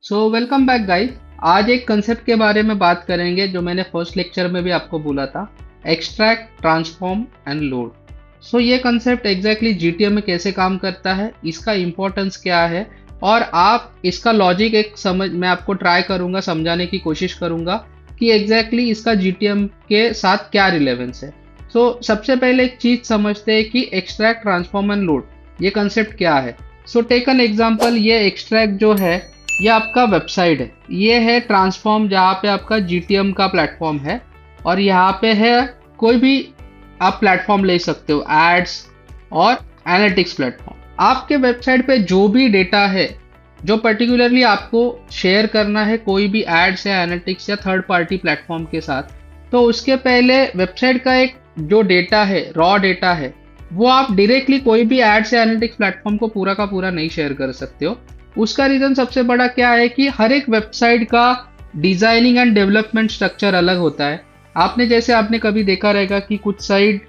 Welcome back guys. आज एक concept के बारे में बात करेंगे जो मैंने फर्स्ट लेक्चर में भी आपको बोला था, एक्सट्रैक्ट, ट्रांसफॉर्म एंड लोड। ये कंसेप्ट एग्जैक्टली जीटीएम में कैसे काम करता है, इसका इम्पोर्टेंस क्या है और आप इसका लॉजिक एक समझ मैं आपको ट्राई करूंगा, समझाने की कोशिश करूंगा कि एग्जैक्टली इसका जीटीएम के साथ क्या रिलेवेंस है। सबसे पहले एक चीज समझते हैं कि एक्सट्रैक्ट, ट्रांसफॉर्म एंड लोड ये कंसेप्ट क्या है। टेक एन एग्जांपल, ये एक्सट्रैक्ट जो है ये आपका वेबसाइट है, ये है ट्रांसफॉर्म जहाँ पे आपका जीटीएम का प्लेटफॉर्म है, और यहाँ पे है कोई भी आप प्लेटफॉर्म ले सकते हो, एड्स और एनालिटिक्स प्लेटफॉर्म। आपके वेबसाइट पे जो भी डेटा है जो पर्टिकुलरली आपको शेयर करना है कोई भी एड्स या एनालिटिक्स या थर्ड पार्टी प्लेटफॉर्म के साथ, तो उसके पहले वेबसाइट का एक जो डेटा है, रॉ डेटा है, वो आप डायरेक्टली कोई भी एड्स या एनालिटिक्स प्लेटफॉर्म को पूरा का पूरा नहीं शेयर कर सकते हो। उसका रीजन सबसे बड़ा क्या है कि हर एक वेबसाइट का डिजाइनिंग एंड डेवलपमेंट स्ट्रक्चर अलग होता है। आपने कभी देखा रहेगा कि कुछ साइट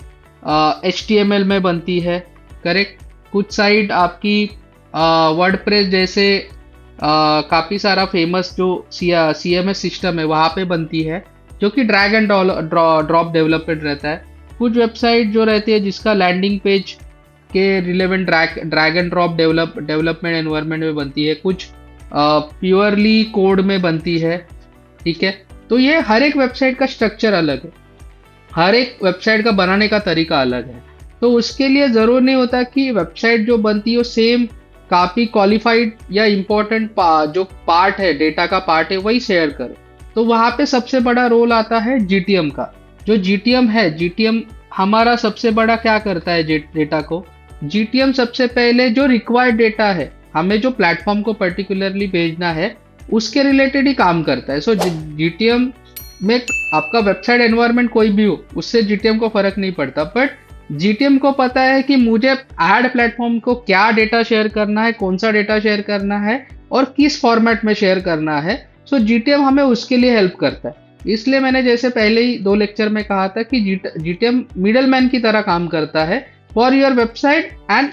HTML में बनती है, करेक्ट, कुछ साइट आपकी वर्डप्रेस जैसे काफ़ी सारा फेमस जो CMS सिस्टम है वहाँ पे बनती है, जो कि ड्रैग एंड ड्रॉप डेवलपमेंट रहता है। कुछ वेबसाइट जो रहती है जिसका लैंडिंग पेज के relevant drag and drop development environment में बनती है, कुछ प्योरली कोड में बनती है, ठीक है। तो ये हर एक वेबसाइट का स्ट्रक्चर अलग है, हर एक वेबसाइट का बनाने का तरीका अलग है। तो उसके लिए ज़रूर नहीं होता कि वेबसाइट जो बनती है वो सेम काफ़ी क्वालिफाइड या इम्पोर्टेंट जो पार्ट है, डेटा का पार्ट है, वही शेयर करे। तो वहाँ पे सबसे बड़ा रोल आता है जीटीएम का। जो जीटीएम है, जीटीएम हमारा सबसे बड़ा क्या करता है डेटा को, जीटीएम सबसे पहले जो रिक्वायर्ड डेटा है, हमें जो प्लेटफॉर्म को पर्टिकुलरली भेजना है उसके रिलेटेड ही काम करता है। जीटीएम में आपका वेबसाइट एनवायरनमेंट कोई भी हो, उससे जीटीएम को फर्क नहीं पड़ता, बट जीटीएम को पता है कि मुझे एड प्लेटफॉर्म को क्या डेटा शेयर करना है, कौन सा डेटा शेयर करना है और किस फॉर्मेट में शेयर करना है। जीटीएम हमें उसके लिए हेल्प करता है। इसलिए मैंने जैसे पहले ही 2 लेक्चर में कहा था कि जीटीएम मिडलमैन की तरह काम करता है for your website and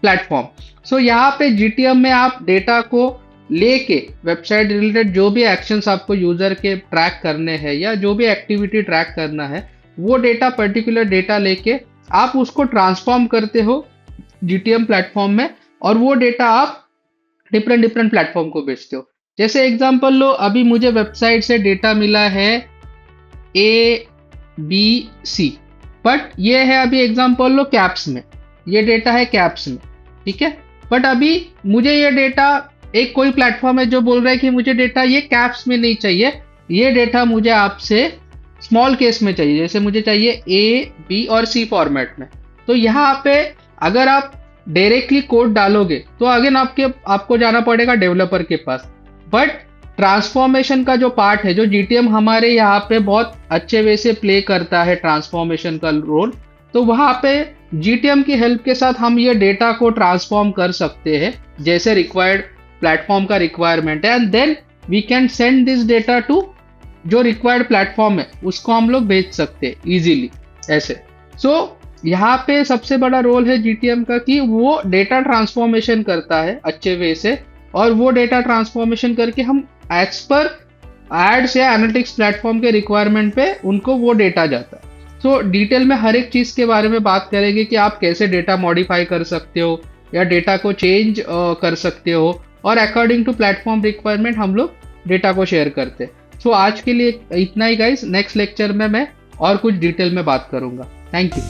platform. यहाँ पे जीटीएम में आप डेटा को लेके वेबसाइट रिलेटेड जो भी एक्शंस आपको यूजर के ट्रैक करने हैं या जो भी एक्टिविटी ट्रैक करना है, वो डेटा, पर्टिकुलर डेटा लेके आप उसको ट्रांसफॉर्म करते हो जीटीएम प्लेटफॉर्म में, और वो डेटा आप डिफरेंट प्लेटफॉर्म को भेजते हो। जैसे एग्जांपल लो, अभी मुझे वेबसाइट से डेटा मिला है ABC, बट ये है अभी एग्जांपल लो कैप्स में, ये डेटा है कैप्स में, ठीक है। बट अभी मुझे ये डेटा, एक कोई प्लेटफॉर्म है जो बोल रहा है कि मुझे डेटा ये कैप्स में नहीं चाहिए, ये डेटा मुझे आपसे स्मॉल केस में चाहिए, जैसे मुझे चाहिए A, B और C फॉर्मेट में। तो यहाँ पे अगर आप डायरेक्टली कोड डालोगे तो अगेन आपको जाना पड़ेगा डेवलपर के पास। बट ट्रांसफॉर्मेशन का जो पार्ट है, जो जीटीएम हमारे यहाँ पे बहुत अच्छे वे से प्ले करता है ट्रांसफॉर्मेशन का रोल, तो वहाँ पे जीटीएम की हेल्प के साथ हम ये डेटा को ट्रांसफॉर्म कर सकते हैं जैसे रिक्वायर्ड प्लेटफॉर्म का रिक्वायरमेंट है, and then we can send this data to जो रिक्वायर्ड प्लेटफॉर्म है, उसको हम लोग भेज सकते हैं इजीली ऐसे। यहाँ पे सबसे बड़ा रोल है जीटीएम का कि वो डेटा ट्रांसफॉर्मेशन करता है अच्छे वे से, और वो डेटा ट्रांसफॉर्मेशन करके हम एज पर एड्स या एनालिटिक्स प्लेटफॉर्म के रिक्वायरमेंट पे उनको वो डेटा जाता है। डिटेल में हर एक चीज़ के बारे में बात करेंगे कि आप कैसे डेटा मॉडिफाई कर सकते हो या डेटा को चेंज कर सकते हो, और अकॉर्डिंग टू प्लेटफॉर्म रिक्वायरमेंट हम लोग डेटा को शेयर करते हैं। आज के लिए इतना ही गाइस, नेक्स्ट लेक्चर में मैं और कुछ डिटेल में बात करूंगा। Thank you.